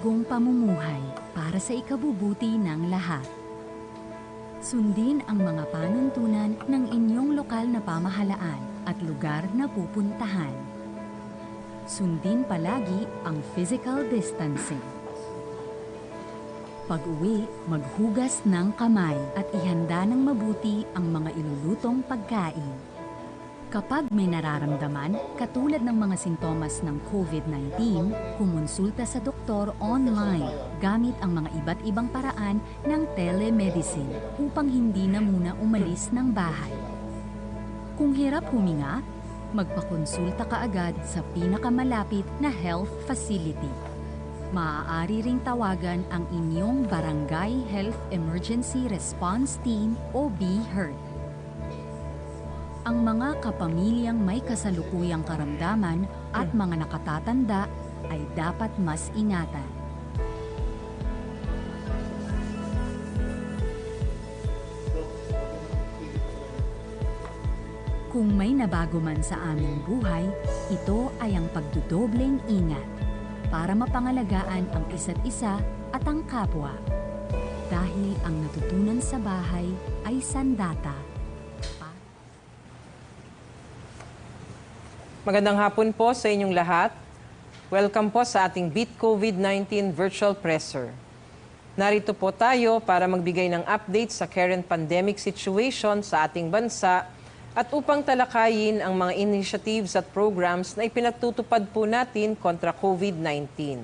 makabagong pamumuhay para sa ikabubuti ng lahat. Sundin ang mga panuntunan ng inyong lokal na pamahalaan at lugar na pupuntahan. Sundin palagi ang physical distancing. Pag-uwi, maghugas ng kamay at ihanda ng mabuti ang mga ilulutong pagkain. Kapag may nararamdaman, katulad ng mga sintomas ng COVID-19, kumonsulta sa doktor online gamit ang mga iba't ibang paraan ng telemedicine upang hindi na muna umalis ng bahay. Kung hirap huminga, magpakonsulta ka agad sa pinakamalapit na health facility. Maaari ring tawagan ang inyong Barangay Health Emergency Response Team o BHERT. Ang mga kapamilyang may kasalukuyang karamdaman at mga nakatatanda ay dapat mas ingatan. Kung may nabago man sa aming buhay, ito ay ang pagdudobleng ingat para mapangalagaan ang isa't isa at ang kapwa. Dahil ang natutunan sa bahay ay sandata. Magandang hapon po sa inyong lahat. Welcome po sa ating Beat COVID-19 Virtual Presser. Narito po tayo para magbigay ng update sa current pandemic situation sa ating bansa at upang talakayin ang mga initiatives at programs na ipinatutupad po natin kontra COVID-19.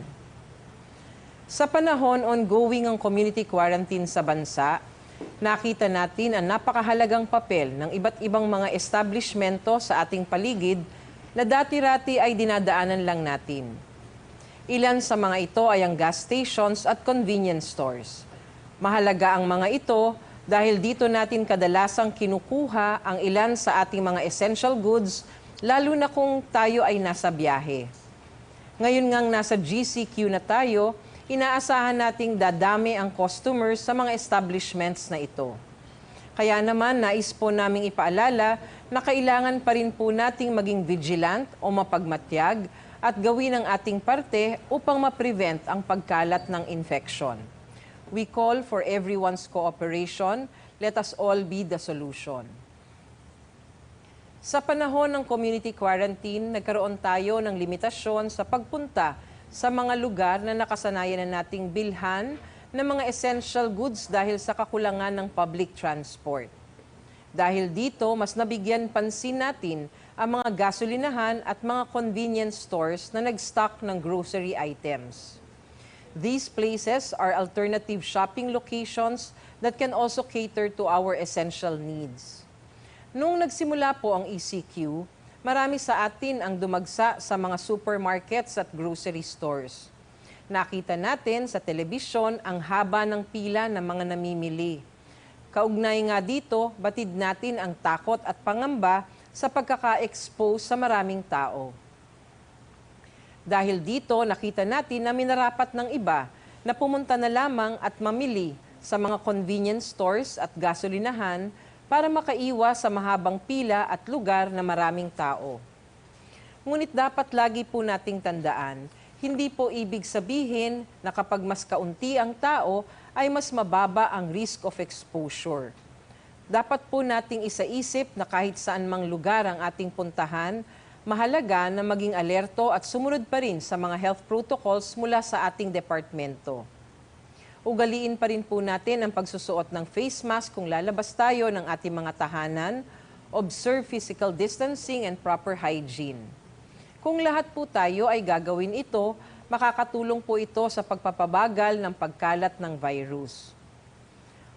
Sa panahon ongoing ang community quarantine sa bansa, nakita natin ang napakahalagang papel ng iba't ibang mga establishmento sa ating paligid na dati-rati ay dinadaanan lang natin. Ilan sa mga ito ay ang gas stations at convenience stores. Mahalaga ang mga ito dahil dito natin kadalasang kinukuha ang ilan sa ating mga essential goods, lalo na kung tayo ay nasa biyahe. Ngayon ngang nasa GCQ na tayo, inaasahan nating dadami ang customers sa mga establishments na ito. Kaya naman nais po naming ipaalala na kailangan pa rin po nating maging vigilant o mapagmatyag at gawin ang ating parte upang ma-prevent ang pagkalat ng infection. We call for everyone's cooperation. Let us all be the solution. Sa panahon ng community quarantine, nagkaroon tayo ng limitasyon sa pagpunta sa mga lugar na nakasanayan na nating bilhan ng mga essential goods dahil sa kakulangan ng public transport. Dahil dito, mas nabigyan pansin natin ang mga gasolinahan at mga convenience stores na nag-stock ng grocery items. These places are alternative shopping locations that can also cater to our essential needs. Nung nagsimula po ang ECQ, marami sa atin ang dumagsa sa mga supermarkets at grocery stores. Nakita natin sa telebisyon ang haba ng pila ng mga namimili. Kaugnay nga dito, batid natin ang takot at pangamba sa pagkaka-expose sa maraming tao. Dahil dito, nakita natin na minarapat ng iba na pumunta na lamang at mamili sa mga convenience stores at gasolinahan para makaiwas sa mahabang pila at lugar na maraming tao. Ngunit dapat lagi po nating tandaan, hindi po ibig sabihin na kapag mas kaunti ang tao, ay mas mababa ang risk of exposure. Dapat po nating isaisip na kahit saan mang lugar ang ating puntahan, mahalaga na maging alerto at sumunod pa rin sa mga health protocols mula sa ating departmento. Ugaliin pa rin po natin ang pagsusuot ng face mask kung lalabas tayo ng ating mga tahanan, observe physical distancing and proper hygiene. Kung lahat po tayo ay gagawin ito, makakatulong po ito sa pagpapabagal ng pagkalat ng virus.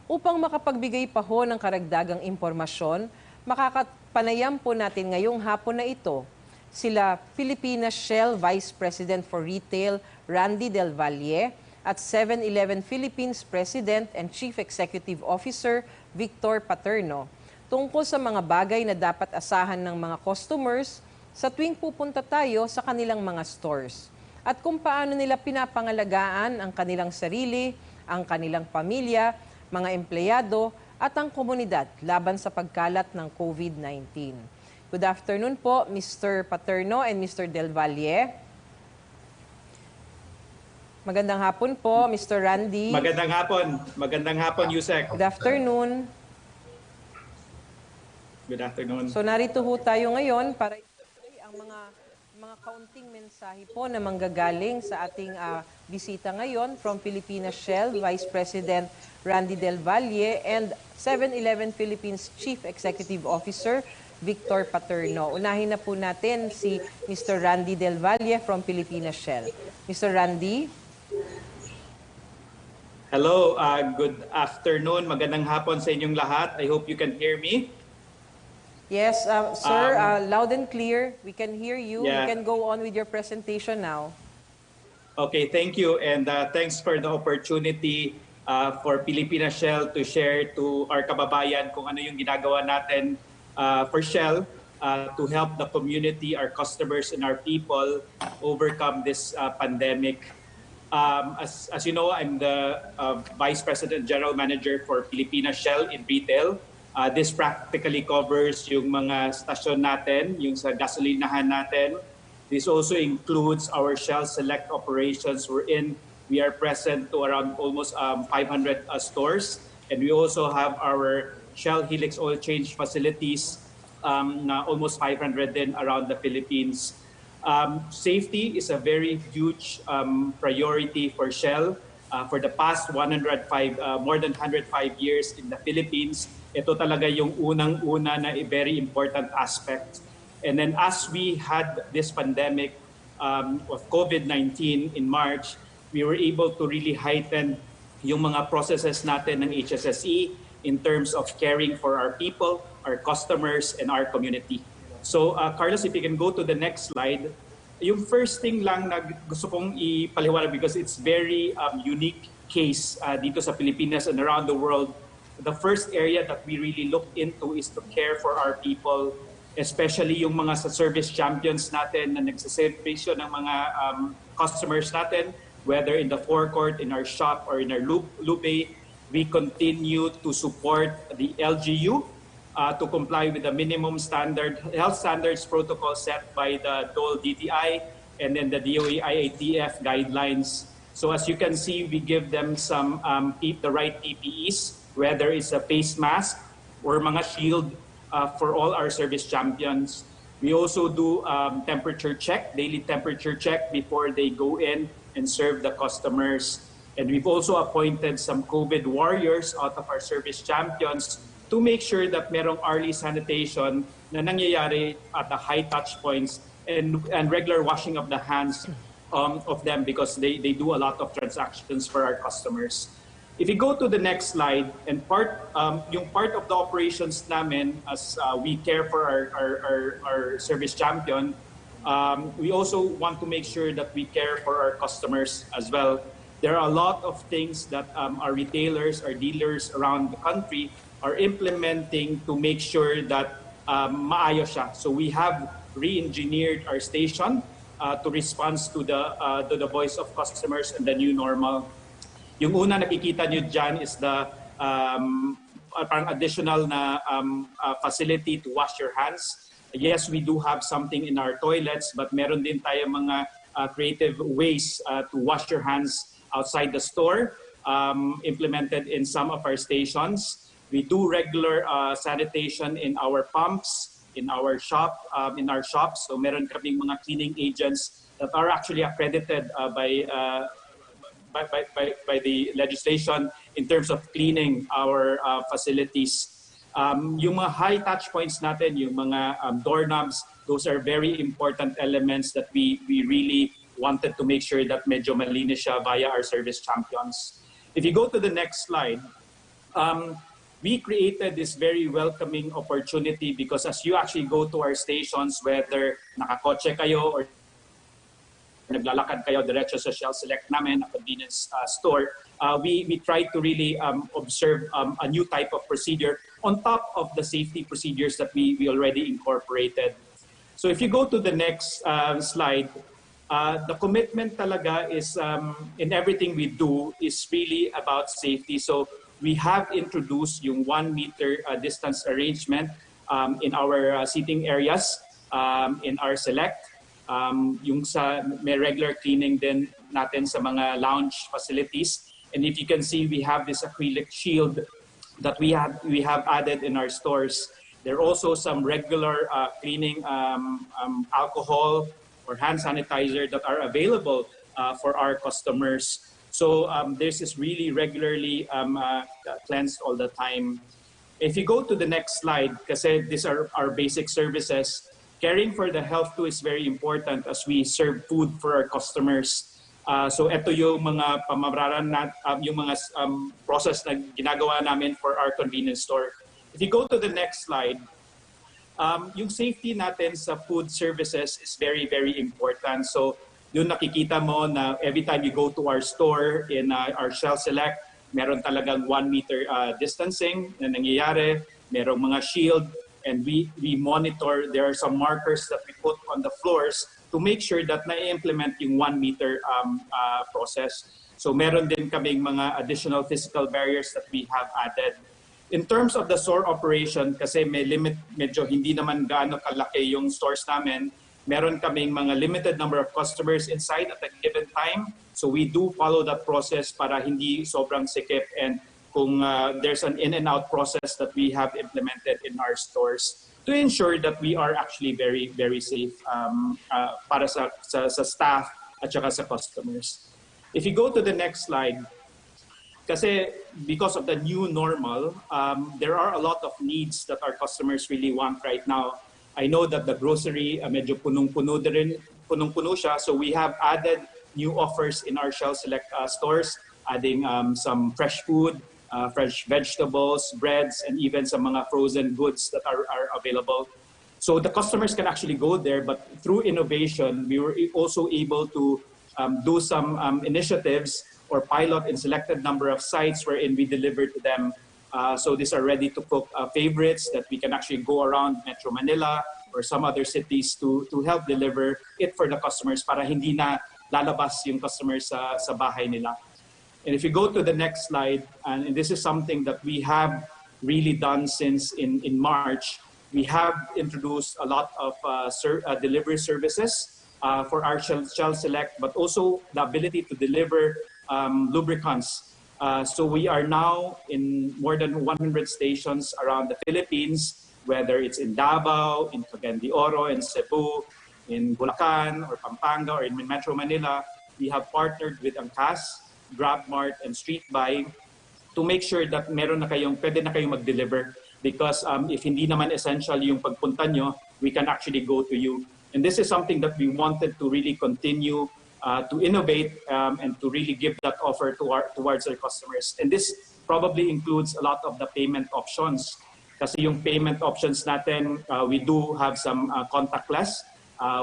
Upang makapagbigay pa ho ng karagdagang impormasyon, makakapanayam po natin ngayong hapon na ito sila Philippines Shell Vice President for Retail Randy Del Valle at 7-Eleven Philippines President and Chief Executive Officer Victor Paterno tungkol sa mga bagay na dapat asahan ng mga customers sa tuwing pupunta tayo sa kanilang mga stores at kung paano nila pinapangalagaan ang kanilang sarili, ang kanilang pamilya, mga empleyado at ang komunidad laban sa pagkalat ng COVID-19. Good afternoon po, Mr. Paterno and Mr. Del Valle. Magandang hapon po, Mr. Randy. Magandang hapon, Yusek. Good afternoon. Good afternoon. So narito ho tayo ngayon para ituloy ang mga kaunting mensahe po na manggagaling sa ating bisita ngayon from Pilipinas Shell, Vice President Randy Del Valle, and 7-Eleven Philippines Chief Executive Officer Victor Paterno. Unahin na po natin si Mr. Randy Del Valle from Pilipinas Shell. Mr. Randy? Hello, good afternoon. Magandang hapon sa inyong lahat. I hope you can hear me. Yes, sir, loud and clear. We can hear you. Yeah. You can go on with your presentation now. Okay, thank you. And thanks for the opportunity for Pilipinas Shell to share to our kababayan kung ano yung ginagawa natin for Shell to help the community, our customers, and our people overcome this pandemic. As you know, I'm the Vice President General Manager for Pilipinas Shell in retail. This practically covers yung mga stasyon natin, yung sa gasolinahan natin. This also includes our Shell Select operations wherein we are present to around almost 500 stores. And we also have our Shell Helix oil change facilities na almost 500 din around the Philippines. Safety is a very huge priority for Shell. For the past more than 105 years in the Philippines, ito talaga yung unang-una na very important aspect. And then as we had this pandemic of COVID-19 in March, we were able to really heighten yung mga processes natin ng HSSE in terms of caring for our people, our customers, and our community. So Carlos, if you can go to the next slide. Yung first thing lang na gusto kong ipaliwanag because it's very unique case dito sa Pilipinas and around the world. The first area that we really look into is to care for our people, especially yung mga sa service champions natin na nagsaservisyo ng mga customers natin, whether in the forecourt, in our shop, or in our lupe. We continue to support the LGU to comply with the minimum health standards protocol set by the DOL DTI and then the DOE IATF guidelines. So as you can see, we give them some the right PPEs, whether it's a face mask or mga shield for all our service champions. We also do daily temperature check before they go in and serve the customers. And we've also appointed some COVID warriors out of our service champions to make sure that merong early sanitation na nangyayari at the high touch points and regular washing of the hands of them because they do a lot of transactions for our customers. If you go to the next slide, and yung part of the operations namin as we care for our service champion, we also want to make sure that we care for our customers as well. There are a lot of things that our retailers, our dealers around the country are implementing to make sure that maayos siya. So we have re-engineered our station to respond to the voice of customers and the new normal. Yung una nakikita nyo dyan is the parang additional na facility to wash your hands. Yes, we do have something in our toilets, but meron din tayo mga creative ways to wash your hands outside the store, implemented in some of our stations. We do regular sanitation in our pumps, in our shops. So meron kaming mga cleaning agents that are actually accredited by the legislation in terms of cleaning our facilities. Yung mga high touch points natin, yung mga doorknobs, those are very important elements that we really wanted to make sure that medyo malinis siya via our service champions. If you go to the next slide, we created this very welcoming opportunity because as you actually go to our stations, whether nakakotse kayo or naglalakad kayo diretso sa Shell Select namin, a convenience store, we try to really observe a new type of procedure on top of the safety procedures that we already incorporated. So if you go to the next slide, the commitment talaga is in everything we do is really about safety. So we have introduced yung 1 meter distance arrangement in our seating areas, in our Select. Yung sa may regular cleaning din natin sa mga lounge facilities. And if you can see, we have this acrylic shield that we have added in our stores. There are also some regular cleaning alcohol or hand sanitizer that are available for our customers. So this is really regularly cleansed all the time. If you go to the next slide, kasi these are our basic services, caring for the health too is very important as we serve food for our customers. So ito yung mga pamamaraan yung mga process na ginagawa namin for our convenience store. If you go to the next slide, yung safety natin sa food services is very, very important. So yun nakikita mo na every time you go to our store in our Shell Select, meron talagang 1 meter distancing na nangyayari, merong mga shield, and we monitor. There are some markers that we put on the floors to make sure that na-implement yung 1 meter process. So meron din kaming mga additional physical barriers that we have added. In terms of the store operation, kasi may limit, medyo hindi naman gaano kalaki yung stores namin, meron kaming mga limited number of customers inside at a given time. So we do follow that process para hindi sobrang sikip, and kung there's an in and out process that we have implemented in our stores to ensure that we are actually very, very safe para sa staff at saka sa customers. If you go to the next slide, kasi because of the new normal, there are a lot of needs that our customers really want right now. I know that the grocery medyo punong-puno din, punong-puno siya. So we have added new offers in our Shell Select stores, adding some fresh food, fresh vegetables, breads, and even some mga frozen goods that are available. So the customers can actually go there, but through innovation, we were also able to do some initiatives or pilot in selected number of sites wherein we deliver to them. So these are ready-to-cook favorites that we can actually go around Metro Manila or some other cities to help deliver it for the customers para hindi na lalabas yung customers sa bahay nila. And if you go to the next slide, and this is something that we have really done since in March, we have introduced a lot of delivery services for our Shell Select, but also the ability to deliver lubricants. So we are now in more than 100 stations around the Philippines, whether it's in Davao, in Cagayan de Oro, in Cebu, in Bulacan, or Pampanga, or in Metro Manila. We have partnered with Angkas, GrabMart, and StreetBuy to make sure that pwede na kayong mag-deliver. Because if hindi naman essential yung pagpunta nyo, we can actually go to you. And this is something that we wanted to really continue to innovate and to really give that offer towards our customers. And this probably includes a lot of the payment options. Kasi yung payment options natin, we do have some contactless.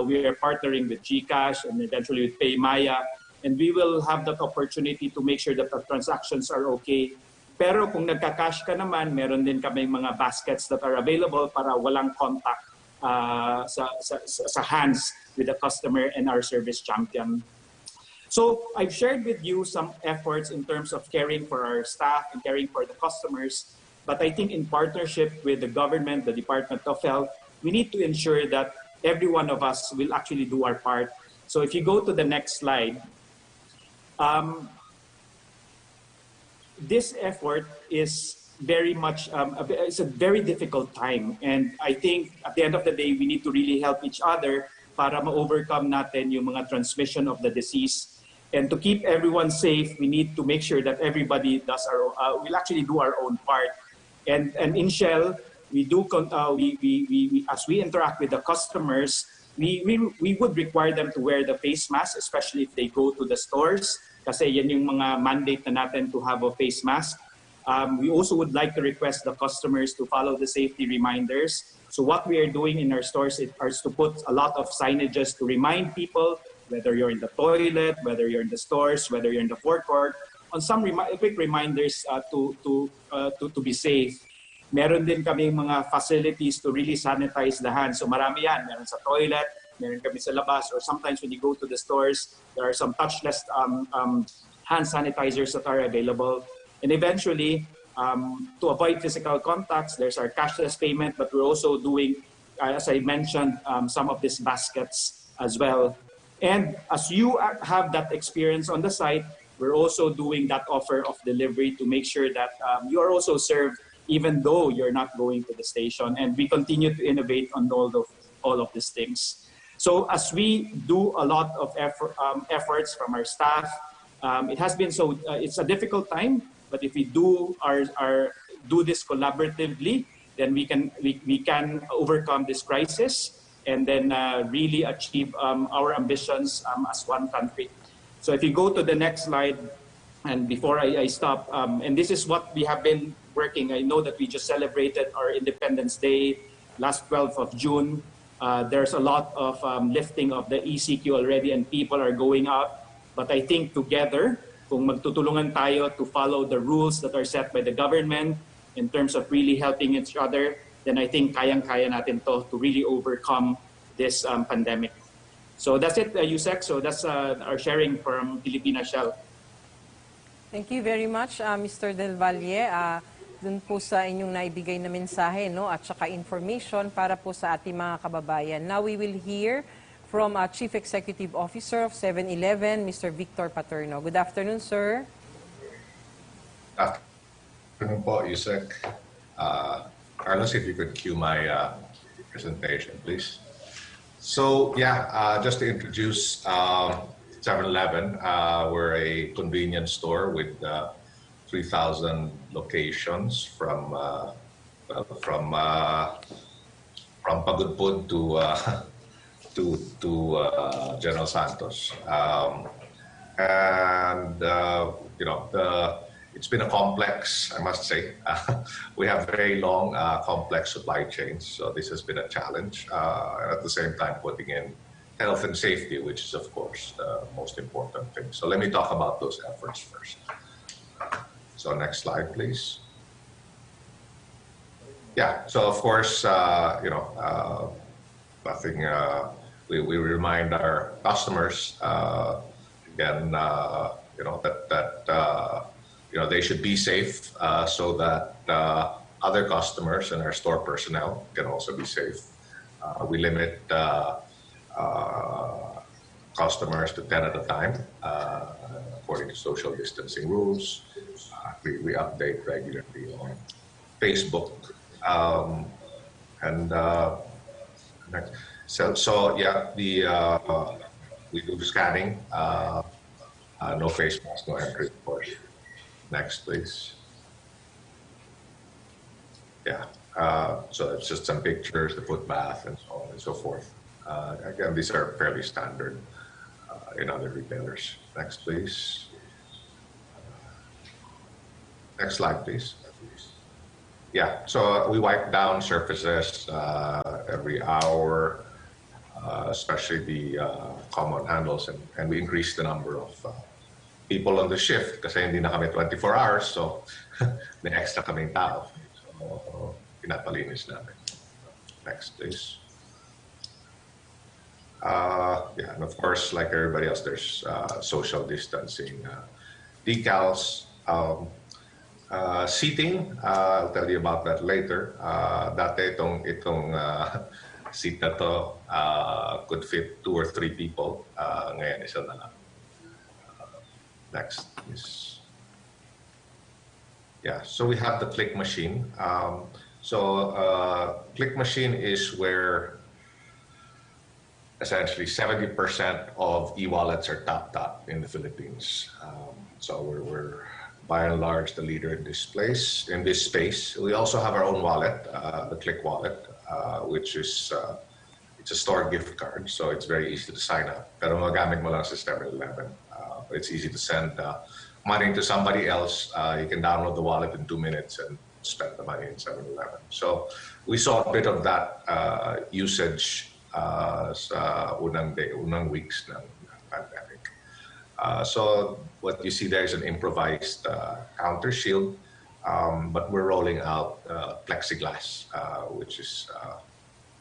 We are partnering with GCash and eventually with PayMaya. And we will have that opportunity to make sure that the transactions are okay. Pero kung nagka-cash ka naman, meron din kami mga baskets that are available para walang contact sa hands with the customer and our service champion. So I've shared with you some efforts in terms of caring for our staff and caring for the customers. But I think in partnership with the government, the Department of Health, we need to ensure that every one of us will actually do our part. So if you go to the next slide, this effort is very much, it's a very difficult time. And I think at the end of the day, we need to really help each other para ma-overcome natin yung mga transmission of the disease. And to keep everyone safe, we need to make sure that everybody does will actually do our own part. And in Shell, we do as we interact with the customers, we would require them to wear the face mask, especially if they go to the stores. Kasi yan yung mga mandate na natin to have a face mask. We also would like to request the customers to follow the safety reminders. So what we are doing in our stores is to put a lot of signages to remind people, whether you're in the toilet, whether you're in the stores, whether you're in the forecourt, on some quick reminders to be safe. Meron din kami mga facilities to really sanitize the hands. So marami yan. Meron sa toilet, meron kami sa labas, or sometimes when you go to the stores, there are some touchless hand sanitizers that are available. And eventually, to avoid physical contacts, there's our cashless payment, but we're also doing, as I mentioned, some of these baskets as well. And as you have that experience on the site, we're also doing that offer of delivery to make sure that you are also served even though you're not going to the station. And we continue to innovate on all of these things. So as we do a lot of efforts from our staff, it has been it's a difficult time, but if we do this collaboratively, then we can overcome this crisis and then really achieve our ambitions as one country. So if you go to the next slide, and before I stop, and this is what we have been working. I know that we just celebrated our Independence Day last 12th of June. There's a lot of lifting of the ECQ already and people are going out. But I think together, kung magtutulungan tayo to follow the rules that are set by the government in terms of really helping each other, then I think kayang-kaya natin to really overcome this pandemic. So that's it, Yusek. So that's our sharing from Pilipinas Shell. Thank you very much, Mr. Del Valle. Dun po sa inyong naibigay na mensahe, no, at saka information para po sa ating mga kababayan. Now we will hear from Chief Executive Officer of 7-Eleven, Mr. Victor Paterno. Good afternoon, sir. Good afternoon po, Yusek. Carlos, if you could cue my presentation, please. So, yeah, just to introduce 7-Eleven, we're a convenience store with 3,000 locations from Pagudpud to General Santos, it's been a complex, I must say. We have very long, complex supply chains, so this has been a challenge. And at the same time, putting in health and safety, which is, of course, the most important thing. So let me talk about those efforts first. So next slide, please. Yeah, so of course, we remind our customers, again, they should be safe so that other customers and our store personnel can also be safe. We limit customers to 10 at a time according to social distancing rules. We update regularly on Facebook. We do the scanning, no face mask, no entry, of course. Next, please. Yeah, so it's just some pictures, the foot bath, and so on and so forth. Again, these are fairly standard in other retailers. Next, please. Next slide, please. Yeah, so we wipe down surfaces every hour, especially the common handles, and we increase the number of people on the shift kasi hindi na kami 24 hours, so may extra kaming tao. So, pinapalinis namin. Next, please. Yeah, and of course, like everybody else, there's social distancing decals. Seating, I'll tell you about that later. Dati itong seat na to could fit 2 or 3 people. Ngayon, isa na lang. Next, please. Yeah, so we have the click machine. Click machine is where essentially 70% of e-wallets are tapped up in the Philippines. So we're by and large the leader in this space. We also have our own wallet, the Click wallet, which is it's a store gift card, so it's very easy to sign up. Pero magamit mo lang sa 7-Eleven. It's easy to send money to somebody else. You can download the wallet in 2 minutes and spend the money in 7-Eleven. So we saw a bit of that usage sa unang weeks ng pandemic. So what you see there is an improvised counter shield, but we're rolling out plexiglass, which is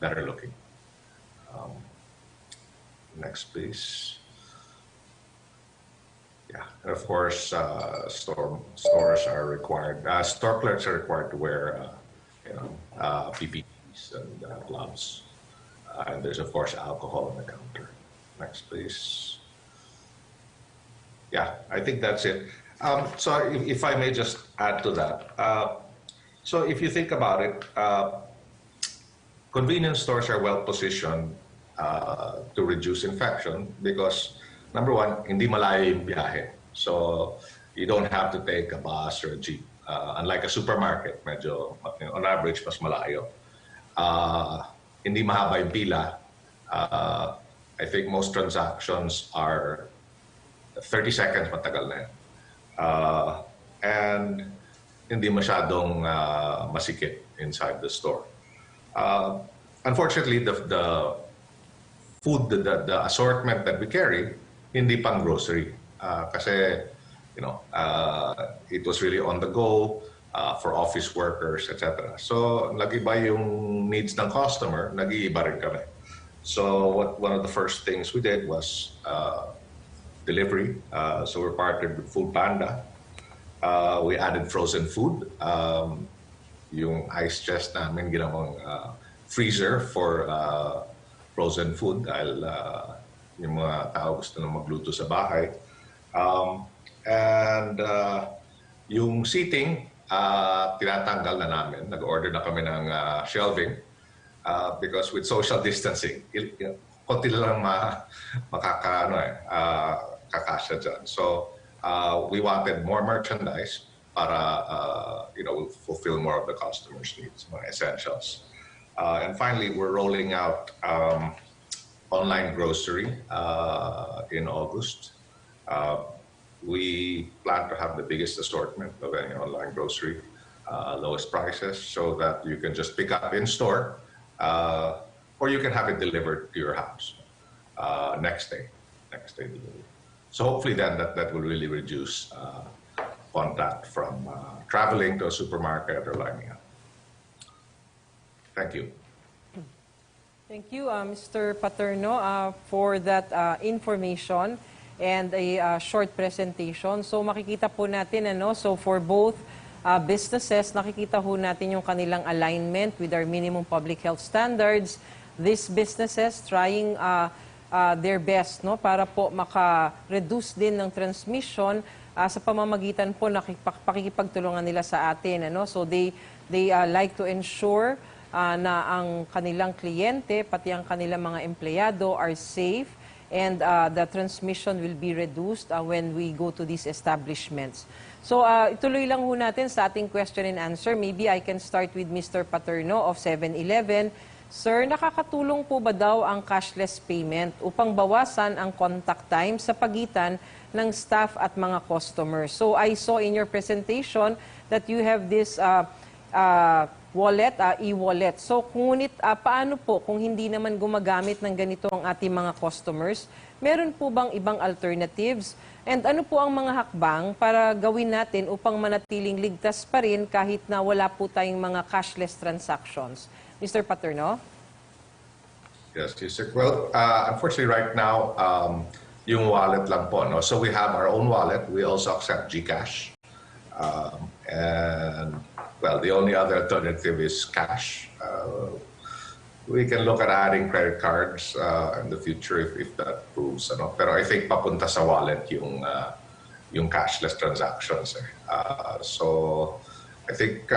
better looking. Next, please. Yeah, and of course, stores are required. Store clerks are required to wear, PPEs and gloves. And there's of course alcohol on the counter. Next, please. Yeah, I think that's it. So if I may just add to that. So if you think about it, convenience stores are well positioned to reduce infection because, number one, hindi malayo yung biyahe. So you don't have to take a bus or a jeep. Unlike a supermarket, medyo, on average, mas malayo. Hindi mahaba yung pila. I think most transactions are 30 seconds, matagal na yan. And hindi masyadong masikip inside the store. Unfortunately, the food, the assortment that we carry, hindi pang grocery. Kasi, it was really on the go for office workers, etc. So, nag-iba yung needs ng customer, nag-iiba rin kami. So, one of the first things we did was delivery. So, we're partnered with Food Panda. We added frozen food. Yung ice chest namin, ginawang freezer for frozen food dahil yung mga tao gusto na magluto sa bahay. And yung seating, tinatanggal na namin. Nag-order na kami ng shelving because with social distancing, konti lang kakasya dyan. So we wanted more merchandise para fulfill more of the customers' needs, mga essentials. And finally, we're rolling out online grocery in August. We plan to have the biggest assortment of any online grocery, lowest prices, so that you can just pick up in store, or you can have it delivered to your house next day delivery. So hopefully then that will really reduce contact from traveling to a supermarket or lining up. Thank you. Thank you, Mr. Paterno, for that information and a short presentation. So makikita po natin, so for both businesses, nakikita po natin yung kanilang alignment with our minimum public health standards. These businesses trying their best para po maka-reduce din ng transmission sa pamamagitan po na pakikipagtulungan nila sa atin. So they like to ensure na ang kanilang kliyente, pati ang kanilang mga empleyado are safe and the transmission will be reduced when we go to these establishments. So ituloy lang ho natin sa ating question and answer. Maybe I can start with Mr. Paterno of 7-Eleven. Sir, nakakatulong po ba daw ang cashless payment upang bawasan ang contact time sa pagitan ng staff at mga customers? So I saw in your presentation that you have this wallet, e-wallet. So, ngunit paano po kung hindi naman gumagamit ng ganito ang ating mga customers? Meron po bang ibang alternatives? And ano po ang mga hakbang para gawin natin upang manatiling ligtas pa rin kahit na wala po tayong mga cashless transactions? Mr. Paterno? Yes, sir. Well, unfortunately right now, yung wallet lang po. No? So we have our own wallet. We also accept GCash. And well, the only other alternative is cash. We can look at adding credit cards in the future if that proves. Pero I think papunta sa wallet yung cashless transactions. So I think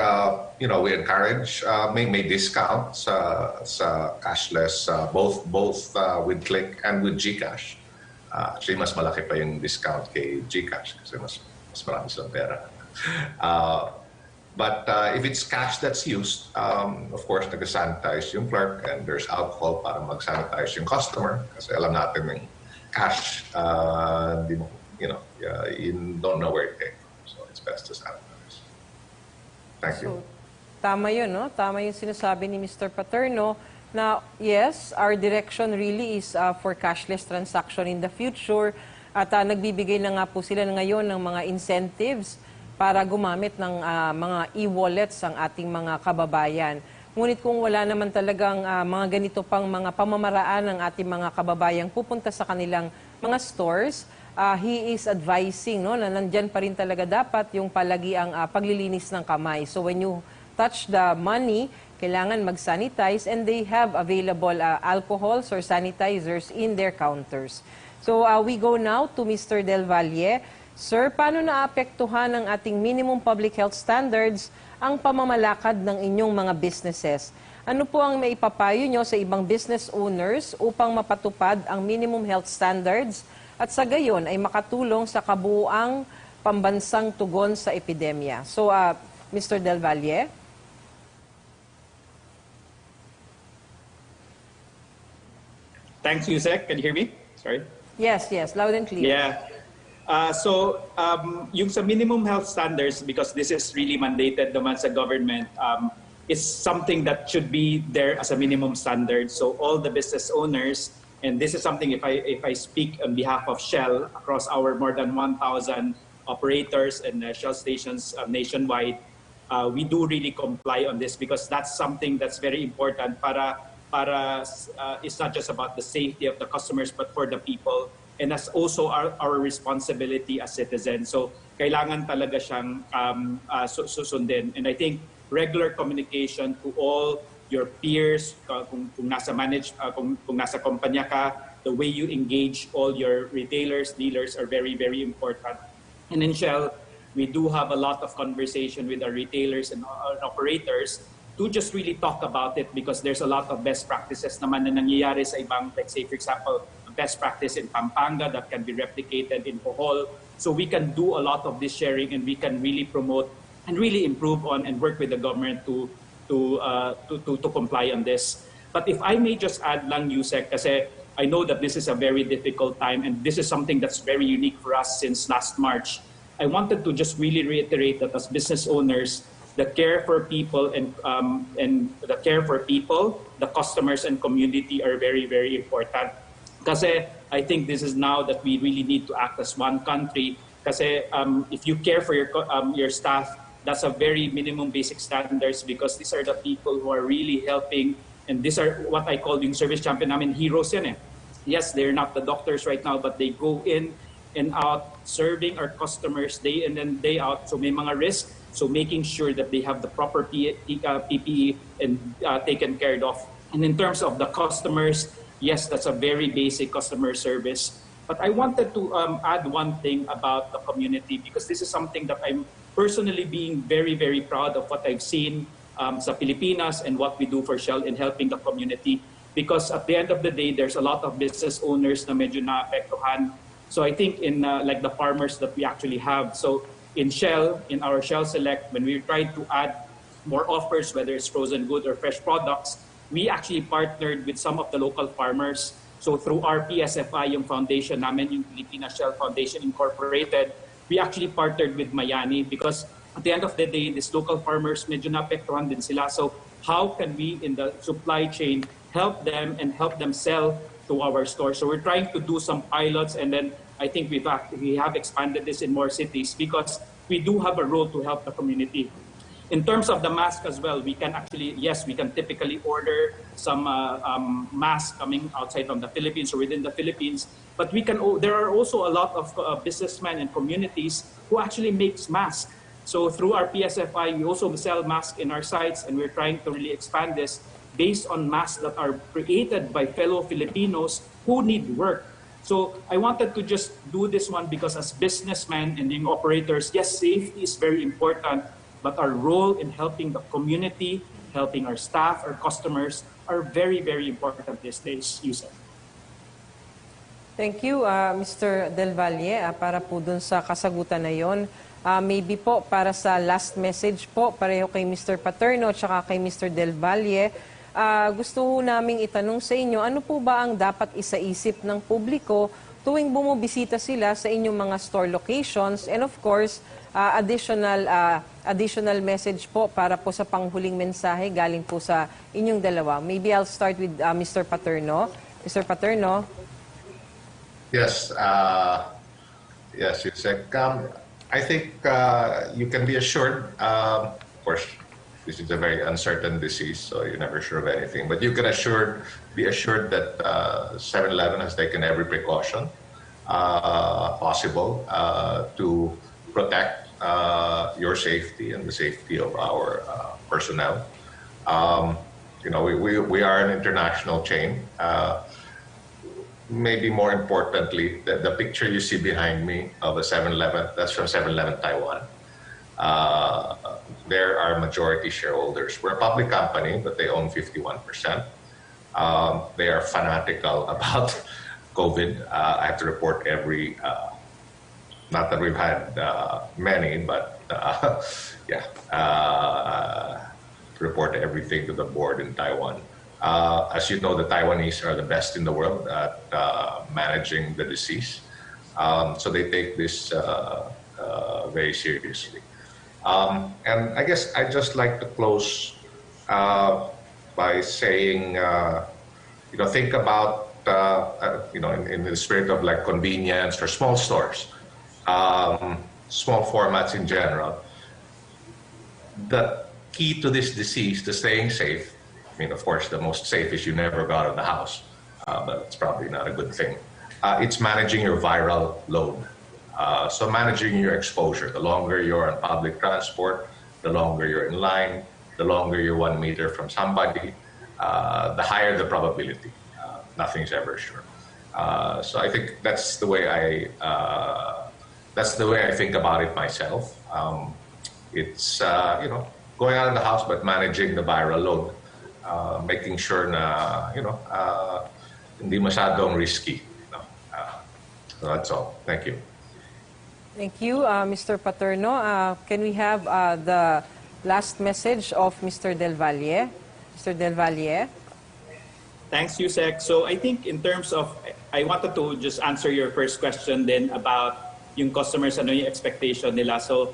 we encourage may discount sa cashless both with Click and with GCash. Actually, mas malaki pa yung discount kay GCash kasi mas marami silang pera. But if it's cash that's used, of course, nag-sanitize yung clerk and there's alcohol para mag-sanitize yung customer. Kasi alam natin yung cash, you don't know where it came from. So it's best to sanitize. Thank you. So, tama yun, no? Tama yung sinasabi ni Mr. Paterno na yes, our direction really is for cashless transaction in the future. At nagbibigay na nga po sila ngayon ng mga incentives para gumamit ng mga e-wallets ang ating mga kababayan. Ngunit kung wala naman talagang mga ganito pang mga pamamaraan ng ating mga kababayang pupunta sa kanilang mga stores, he is advising na nandyan pa rin talaga dapat yung palagi ang paglilinis ng kamay. So when you touch the money, kailangan mag-sanitize and they have available alcohols or sanitizers in their counters. So we go now to Mr. Del Valle. Sir, paano naapektuhan ng ating minimum public health standards ang pamamalakad ng inyong mga businesses? Ano po ang maipapayo nyo sa ibang business owners upang mapatupad ang minimum health standards at sa gayon ay makatulong sa kabuuang pambansang tugon sa epidemya? So, Mr. Del Valle? Thanks, Yusek. Can you hear me? Sorry. Yes, loud and clear. Yeah. Yung sa minimum health standards, because this is really mandated naman sa government, is something that should be there as a minimum standard. So all the business owners, and this is something if I speak on behalf of Shell across our more than 1,000 operators and Shell stations nationwide, we do really comply on this because that's something that's very important para it's not just about the safety of the customers but for the people. And that's also our responsibility as citizens. So kailangan talaga siyang susundin. And I think regular communication to all your peers, kung nasa kung nasa kumpanya ka, the way you engage all your retailers, dealers are very, very important. And in Shell, we do have a lot of conversation with our retailers and our operators to just really talk about it because there's a lot of best practices naman na nangyayari sa ibang, like say for example, best practice in Pampanga that can be replicated in Bohol. So we can do a lot of this sharing and we can really promote and really improve on and work with the government to comply on this. But if I may just add lang, Yusek, kasi I know that this is a very difficult time and this is something that's very unique for us since last March. I wanted to just really reiterate that as business owners, the care for people and the care for people, the customers and community are very, very important. Kasi I think this is now that we really need to act as one country. Kasi if you care for your staff, that's a very minimum basic standards because these are the people who are really helping, and these are what I call yung service champion namin, heroes yan eh. Yes, they're not the doctors right now, but they go in and out serving our customers day in and day out. So may mga risk. So making sure that they have the proper PPE and taken care of. And in terms of the customers, yes, that's a very basic customer service. But I wanted to add one thing about the community because this is something that I'm personally being very, very proud of what I've seen sa Pilipinas and what we do for Shell in helping the community. Because at the end of the day, there's a lot of business owners na medyo naapektuhan. So I think in like the farmers that we actually have. So in Shell, in our Shell Select, when we tried to add more offers, whether it's frozen good or fresh products, we actually partnered with some of the local farmers. So through our PSFI, yung foundation namin, yung Pilipinas Shell Foundation Incorporated, we actually partnered with Mayani because at the end of the day, these local farmers, medyo naapektuhan din sila. So how can we in the supply chain help them and help them sell to our stores? So we're trying to do some pilots and then I think we have expanded this in more cities because we do have a role to help the community. In terms of the mask as well, we can actually, yes, we can typically order some masks coming outside from the Philippines or within the Philippines, but we can. There are also a lot of businessmen and communities who actually makes masks. So through our PSFI, we also sell masks in our sites, and we're trying to really expand this based on masks that are created by fellow Filipinos who need work. So I wanted to just do this one because as businessmen and the operators, yes, safety is very important, but our role in helping the community, helping our staff, our customers are very, very important these days, Yusef. Thank you, Mr. Del Valle, para po dun sa kasagutan na yon. Maybe po para sa last message po, pareho kay Mr. Paterno at saka kay Mr. Del Valle, gusto ho naming itanong sa inyo, ano po ba ang dapat isaisip ng publiko tuwing bumubisita sila sa inyong mga store locations? And of course, additional message po para po sa panghuling mensahe galing po sa inyong dalawa. Maybe I'll start with Mr. Paterno. Mr. Paterno? Yes, yes, Yusek. I think you can be assured, of course, this is a very uncertain disease, so you're never sure of anything. But you can be assured that 7-Eleven has taken every precaution possible to protect your safety and the safety of our personnel. You know, we are an international chain. Maybe more importantly, the picture you see behind me of a 7-Eleven, that's from 7-Eleven Taiwan. They're our majority shareholders. We're a public company, but they own 51%. They are fanatical about COVID. I have to report every, not that we've had many, but report everything to the board in Taiwan. As you know, the Taiwanese are the best in the world at managing the disease. So they take this very seriously. And I guess I'd just like to close by saying, you know, think about, you know, in the spirit of like convenience or small stores, small formats in general. The key to this disease, to staying safe, I mean, of course, the most safe is you never go out of the house, but it's probably not a good thing. It's managing your viral load. So managing your exposure. The longer you're on public transport, the longer you're in line, the longer you're 1 meter from somebody, the higher the probability. Nothing's ever sure. So I think that's the way I think about it myself. It's you know, going out of the house but managing the viral load, making sure na, you know, hindi masyadong risky. No? So that's all. Thank you. Thank you, Mr. Paterno. Can we have the last message of Mr. Del Valle? Mr. Del Valle? Thanks, Yusek. So I think in terms of, I wanted to just answer your first question then about yung customers, ano yung expectation nila. So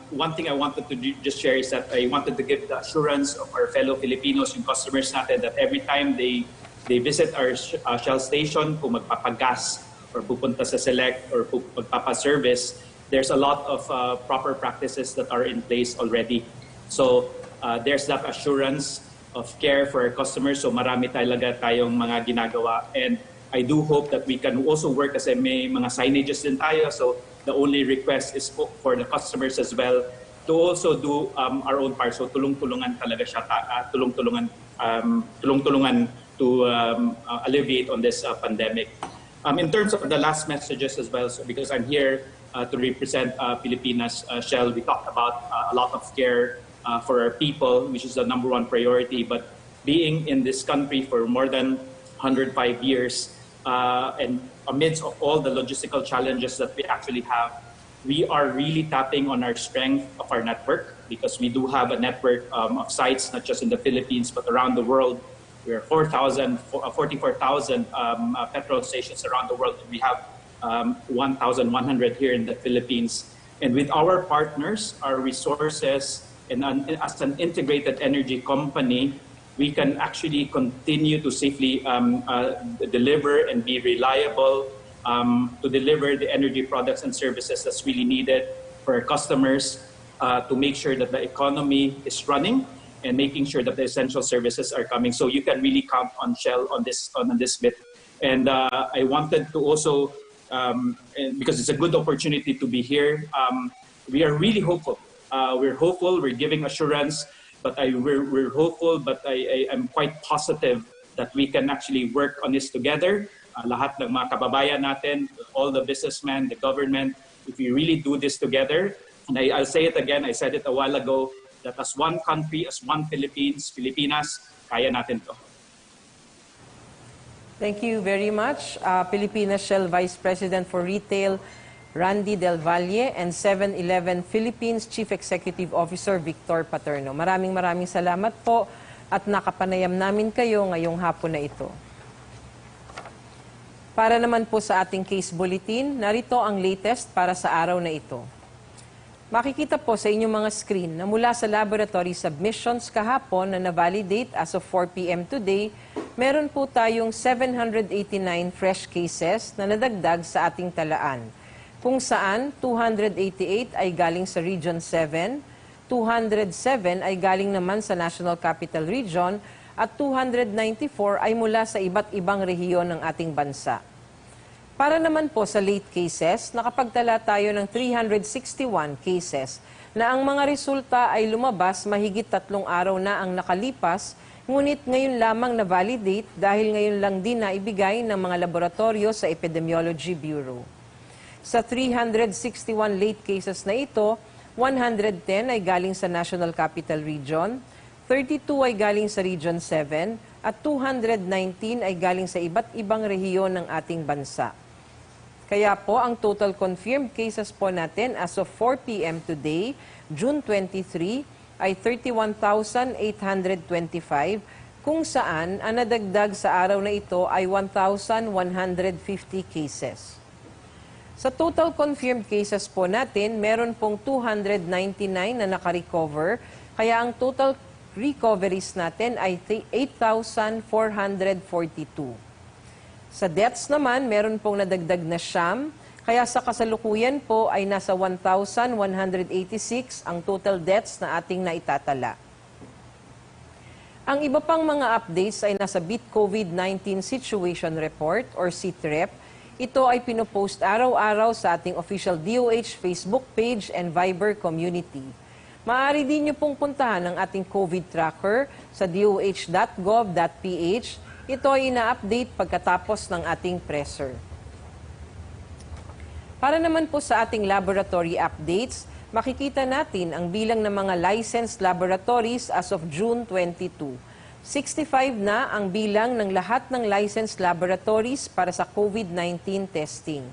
one thing I wanted to just share is that I wanted to give the assurance of our fellow Filipinos, yung customers natin, that every time they visit our Shell station, kung magpapagas or pupunta sa Select or magpapaservice, there's a lot of proper practices that are in place already. So there's that assurance of care for our customers. So marami talaga tayong mga ginagawa. And I do hope that we can also work kasi may mga signages din tayo. So the only request is for the customers as well to also do our own part. So tulong-tulungan talaga siya, tulong-tulungan to alleviate on this pandemic. In terms of the last messages as well, so because I'm here to represent Pilipinas Shell, we talked about a lot of care for our people, which is the #1 priority. But being in this country for more than 105 years, and amidst of all the logistical challenges that we actually have, we are really tapping on our strength of our network, because we do have a network of sites, not just in the Philippines, but around the world. We are 44,000 petrol stations around the world. We have 1,100 here in the Philippines. And with our partners, our resources, and as an integrated energy company, we can actually continue to safely deliver and be reliable to deliver the energy products and services that's really needed for our customers, to make sure that the economy is running and making sure that the essential services are coming. So you can really count on Shell on this bit. And I wanted to also, because it's a good opportunity to be here, we are really hopeful. We're hopeful, we're giving assurance, but we're hopeful, but I am quite positive that we can actually work on this together. Lahat ng mga kababayan natin, all the businessmen, the government, if we really do this together, and I'll say it again, I said it a while ago, that as one country, as one Pilipinas, kaya natin to. Thank you very much, Pilipinas Shell Vice President for Retail, Randy Del Valle, and 7-Eleven Philippines Chief Executive Officer Victor Paterno. Maraming salamat po at nakapanayam namin kayo ngayong hapon na ito. Para naman po sa ating case bulletin, narito ang latest para sa araw na ito. Makikita po sa inyong mga screen na mula sa laboratory submissions kahapon na na-validate as of 4 p.m. today, meron po tayong 789 fresh cases na nadagdag sa ating talaan, kung saan 288 ay galing sa Region 7, 207 ay galing naman sa National Capital Region, at 294 ay mula sa iba't ibang rehiyon ng ating bansa. Para naman po sa late cases, nakapagtala tayo ng 361 cases na ang mga resulta ay lumabas mahigit 3 araw na ang nakalipas, ngunit ngayon lamang na-validate dahil ngayon lang din na ibigay ng mga laboratorio sa Epidemiology Bureau. Sa 361 late cases na ito, 110 ay galing sa National Capital Region, 32 ay galing sa Region 7, at 219 ay galing sa iba't ibang rehiyon ng ating bansa. Kaya po, ang total confirmed cases po natin as of 4 p.m. today, June 23, ay 31,825, kung saan ang nadagdag sa araw na ito ay 1,150 cases. Sa total confirmed cases po natin, meron pong 299 na nakarecover, kaya ang total recoveries natin ay 8,442. Sa deaths naman, meron pong nadagdag na siyam, kaya sa kasalukuyan po ay nasa 1,186 ang total deaths na ating naitatala. Ang iba pang mga updates ay nasa Beat COVID-19 Situation Report or CTREP. Ito ay pinopost araw-araw sa ating official DOH Facebook page and Viber community. Maaari din niyo pong puntahan ang ating COVID tracker sa doh.gov.ph. Ito ay ina-update pagkatapos ng ating presser. Para naman po sa ating laboratory updates, makikita natin ang bilang ng mga licensed laboratories as of June 22. 65 na ang bilang ng lahat ng licensed laboratories para sa COVID-19 testing.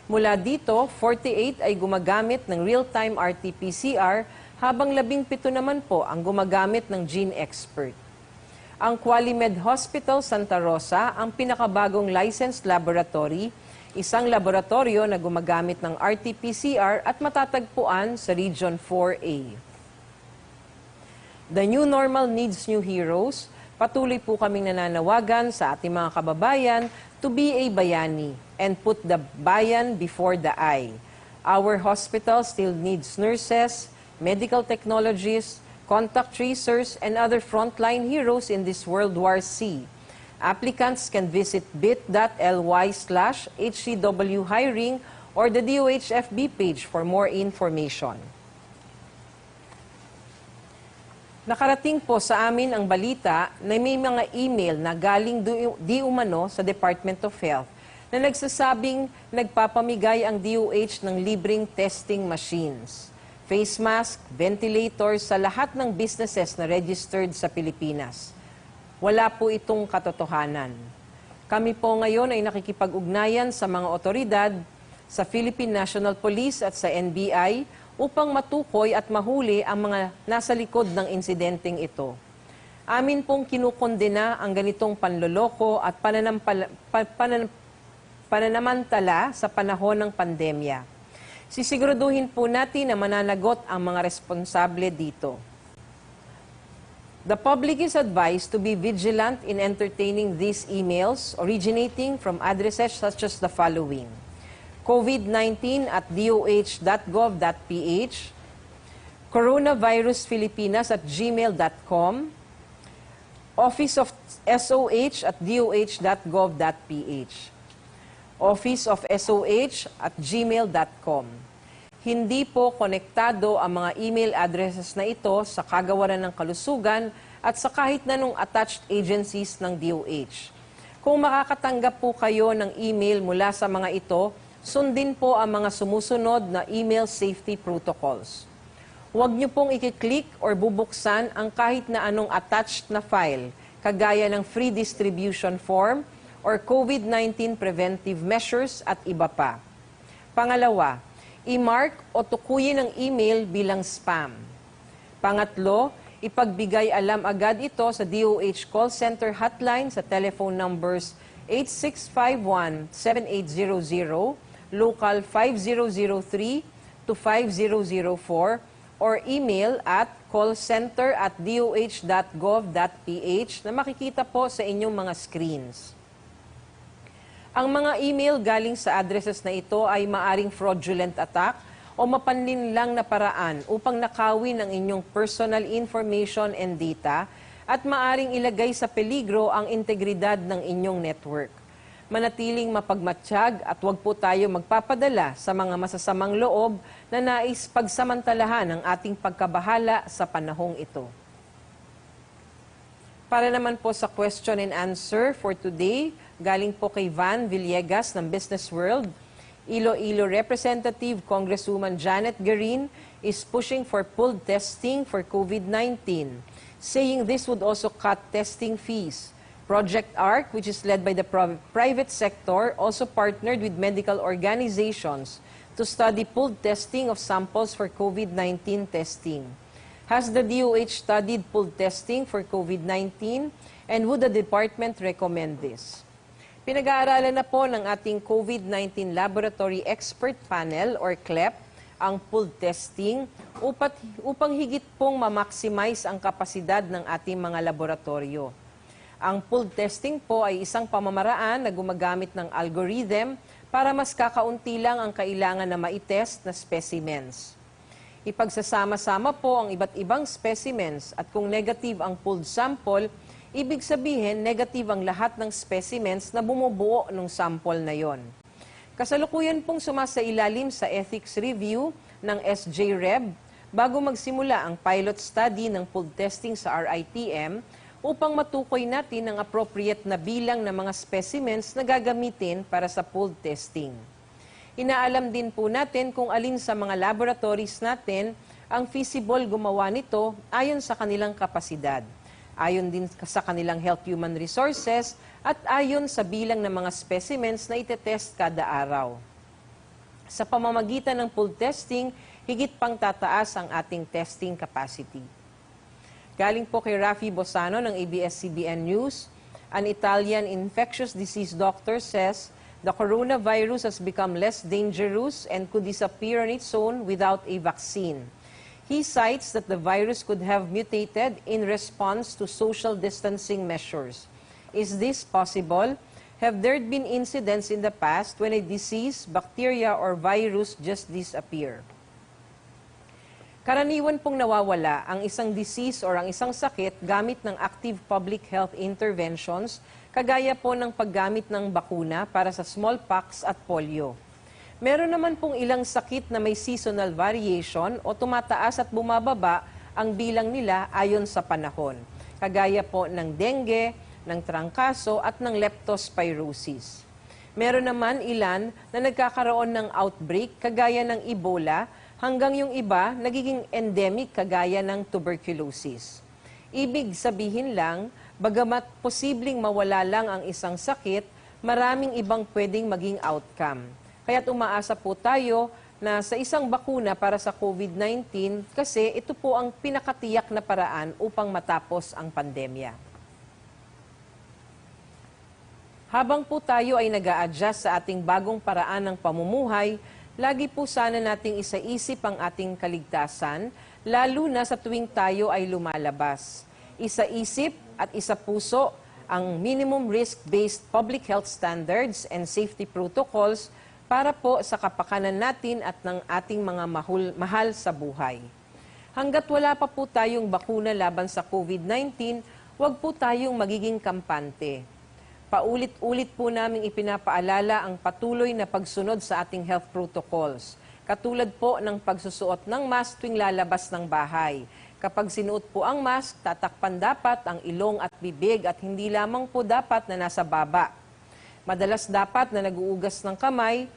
Mula dito, 48 ay gumagamit ng real-time RT-PCR, habang 17 naman po ang gumagamit ng Gene Expert. Ang Qualimed Hospital Santa Rosa ang pinakabagong licensed laboratory, isang laboratorio na gumagamit ng RT-PCR at matatagpuan sa Region 4A. The new normal needs new heroes. Patuloy po kaming nananawagan sa ating mga kababayan to be a bayani and put the bayan before the eye. Our hospital still needs nurses, medical technologists, contact tracers, and other frontline heroes in this World War C. Applicants can visit bit.ly/HCW hiring or the DOH FB page for more information. Nakarating po sa amin ang balita na may mga email na galing di umano sa Department of Health na nagsasabing nagpapamigay ang DOH ng libreng testing machines, face mask, ventilators sa lahat ng businesses na registered sa Pilipinas. Wala po itong katotohanan. Kami po ngayon ay nakikipag-ugnayan sa mga otoridad, sa Philippine National Police at sa NBI upang matukoy at mahuli ang mga nasa likod ng insidenteng ito. Amin pong kinukondena ang ganitong panloloko at pananamantala sa panahon ng pandemya. Sisiguraduhin po natin na mananagot ang mga responsable dito. The public is advised to be vigilant in entertaining these emails originating from addresses such as the following: covid19@doh.gov.ph, coronavirusfilipinas@gmail.com, Office of SOH@doh.gov.ph, Office of SOH@gmail.com. Hindi po konektado ang mga email addresses na ito sa kagawaran ng kalusugan at sa kahit nanong attached agencies ng DOH. Kung makakatanggap po kayo ng email mula sa mga ito, sundin po ang mga sumusunod na email safety protocols. Huwag niyo pong i-click or bubuksan ang kahit na anong attached na file, kagaya ng free distribution form or COVID-19 preventive measures at iba pa. Pangalawa, i-mark o tukuyin ang email bilang spam. Pangatlo, ipagbigay alam agad ito sa DOH call center hotline sa telephone numbers 8651-7800, local 5003 to 5004, or email at callcenter@doh.gov.ph na makikita po sa inyong mga screens. Ang mga email galing sa addresses na ito ay maaring fraudulent attack o mapanlinlang na paraan upang nakawin ang inyong personal information and data at maaring ilagay sa peligro ang integridad ng inyong network. Manatiling mapagmatsyag at huwag po tayo magpapadala sa mga masasamang loob na nais pagsamantalahan ang ating pagkabahala sa panahong ito. Para naman po sa question and answer for today, galing po kay Van Villegas ng Business World, Iloilo Representative Congresswoman Janet Garin is pushing for pooled testing for COVID-19, saying this would also cut testing fees. Project ARC, which is led by the private sector, also partnered with medical organizations to study pooled testing of samples for COVID-19 testing. Has the DOH studied pooled testing for COVID-19, and would the department recommend this? Pinag-aaralan na po ng ating COVID-19 Laboratory Expert Panel or CLEP ang pooled testing upang higit pong ma-maximize ang kapasidad ng ating mga laboratorio. Ang pooled testing po ay isang pamamaraan na gumagamit ng algorithm para mas kakaunti lang ang kailangan na maitest na specimens. Ipagsasama-sama po ang iba't ibang specimens at kung negative ang pooled sample, ibig sabihin negative ang lahat ng specimens na bumubuo ng sample na yon. Kasalukuyan pong sumasailalim sa ethics review ng SJREB bago magsimula ang pilot study ng pooled testing sa RITM upang matukoy natin ang appropriate na bilang ng mga specimens na gagamitin para sa pooled testing. Inaalam din po natin kung alin sa mga laboratories natin ang feasible gumawa nito ayon sa kanilang kapasidad, ayon din sa kanilang health human resources at ayon sa bilang ng mga specimens na itetest kada araw. Sa pamamagitan ng pooled testing, higit pang tataas ang ating testing capacity. Galing po kay Rafi Bosano ng ABS-CBN News, an Italian infectious disease doctor says the coronavirus has become less dangerous and could disappear on its own without a vaccine. He cites that the virus could have mutated in response to social distancing measures. Is this possible? Have there been incidents in the past when a disease, bacteria, or virus just disappear? Karaniwan pong nawawala ang isang disease or ang isang sakit gamit ng active public health interventions, kagaya po ng paggamit ng bakuna para sa smallpox at polio. Meron naman pong ilang sakit na may seasonal variation o tumataas at bumababa ang bilang nila ayon sa panahon, kagaya po ng dengue, ng trangkaso at ng leptospirosis. Meron naman ilan na nagkakaroon ng outbreak kagaya ng Ebola, hanggang yung iba nagiging endemic kagaya ng tuberculosis. Ibig sabihin lang, bagamat posibleng mawala lang ang isang sakit, maraming ibang pwedeng maging outcome. Kaya't umaasa po tayo na sa isang bakuna para sa COVID-19 kasi ito po ang pinakatiyak na paraan upang matapos ang pandemya. Habang po tayo ay nag-a-adjust sa ating bagong paraan ng pamumuhay, lagi po sana nating isaisip ang ating kaligtasan, lalo na sa tuwing tayo ay lumalabas. Isaisip at isapuso ang minimum risk-based public health standards and safety protocols para po sa kapakanan natin at ng ating mga mahal sa buhay. Hanggat wala pa po tayong bakuna laban sa COVID-19, huwag po tayong magiging kampante. Paulit-ulit po naming ipinapaalala ang patuloy na pagsunod sa ating health protocols. Katulad po ng pagsusuot ng mask tuwing lalabas ng bahay. Kapag sinuot po ang mask, tatakpan dapat ang ilong at bibig at hindi lamang po dapat na nasa baba. Madalas dapat na nag-uugas ng kamay,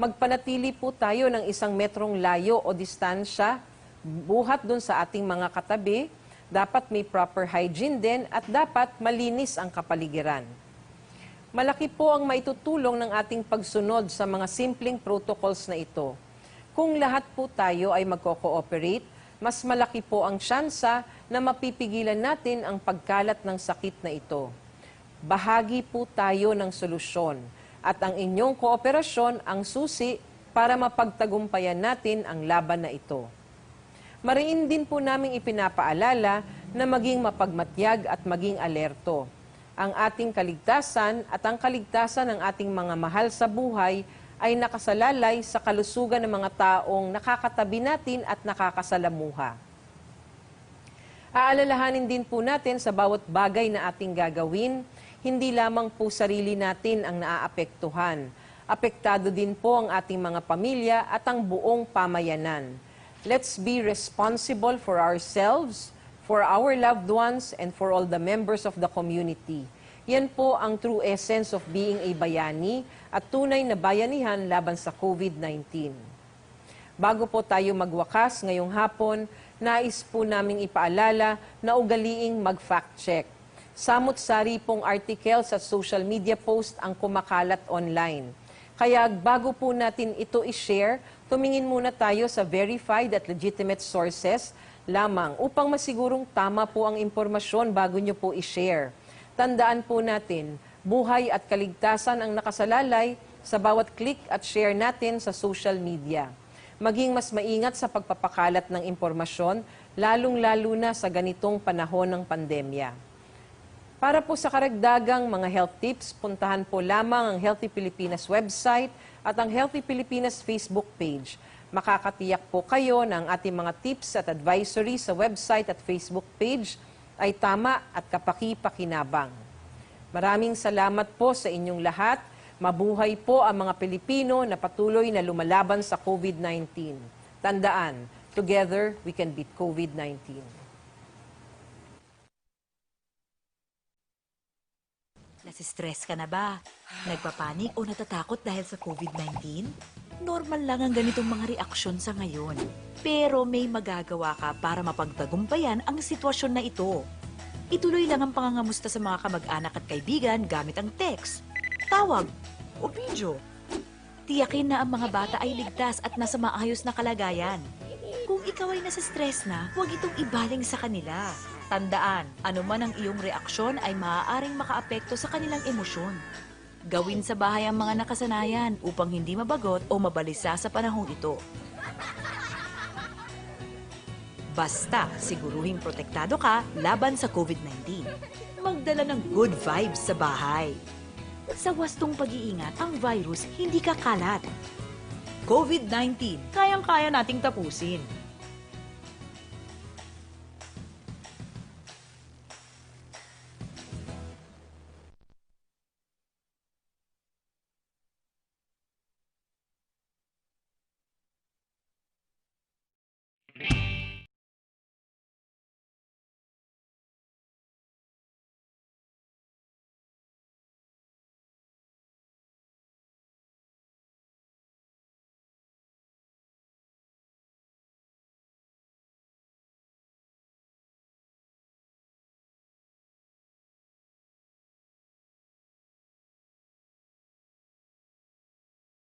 magpanatili po tayo ng 1 metrong layo o distansya buhat dun sa ating mga katabi. Dapat may proper hygiene din at dapat malinis ang kapaligiran. Malaki po ang maitutulong ng ating pagsunod sa mga simpleng protocols na ito. Kung lahat po tayo ay magko-cooperate, mas malaki po ang tsansa na mapipigilan natin ang pagkalat ng sakit na ito. Bahagi po tayo ng solusyon at ang inyong kooperasyon ang susi para mapagtagumpayan natin ang laban na ito. Mariin din po naming ipinapaalala na maging mapagmatyag at maging alerto. Ang ating kaligtasan at ang kaligtasan ng ating mga mahal sa buhay ay nakasalalay sa kalusugan ng mga taong nakakatabi natin at nakakasalamuha. Aalalahanin din po natin sa bawat bagay na ating gagawin, hindi lamang po sarili natin ang naaapektuhan. Apektado din po ang ating mga pamilya at ang buong pamayanan. Let's be responsible for ourselves, for our loved ones, and for all the members of the community. Yan po ang true essence of being a bayani at tunay na bayanihan laban sa COVID-19. Bago po tayo magwakas ngayong hapon, nais po naming ipaalala na ugaliing mag-fact check. Samot-sari pong articles at social media post ang kumakalat online. Kaya bago po natin ito i-share, tumingin muna tayo sa verified at legitimate sources lamang upang masigurong tama po ang impormasyon bago nyo po i-share. Tandaan po natin, buhay at kaligtasan ang nakasalalay sa bawat click at share natin sa social media. Maging mas maingat sa pagpapakalat ng impormasyon, lalong-lalo na sa ganitong panahon ng pandemya. Para po sa karagdagang mga health tips, puntahan po lamang ang Healthy Pilipinas website at ang Healthy Pilipinas Facebook page. Makakatiyak po kayo na ang ating mga tips at advisory sa website at Facebook page ay tama at kapaki-pakinabang. Maraming salamat po sa inyong lahat. Mabuhay po ang mga Pilipino na patuloy na lumalaban sa COVID-19. Tandaan, together we can beat COVID-19. Nasistress ka na ba? Nagpapanik o natatakot dahil sa COVID-19? Normal lang ang ganitong mga reaksyon sa ngayon. Pero may magagawa ka para mapagtagumpayan ang sitwasyon na ito. Ituloy lang ang pangangamusta sa mga kamag-anak at kaibigan gamit ang text, tawag o video. Tiyakin na ang mga bata ay ligtas at nasa maayos na kalagayan. Kung ikaw ay nasa-stress na, huwag itong ibaling sa kanila. Tandaan, anuman ang iyong reaksyon ay maaaring makaapekto sa kanilang emosyon. Gawin sa bahay ang mga nakasanayan upang hindi mabagot o mabalisa sa panahong ito. Basta siguruhing protektado ka laban sa COVID-19. Magdala ng good vibes sa bahay. Sa wastong pag-iingat, ang virus hindi kakalat. COVID-19, kayang-kaya nating tapusin.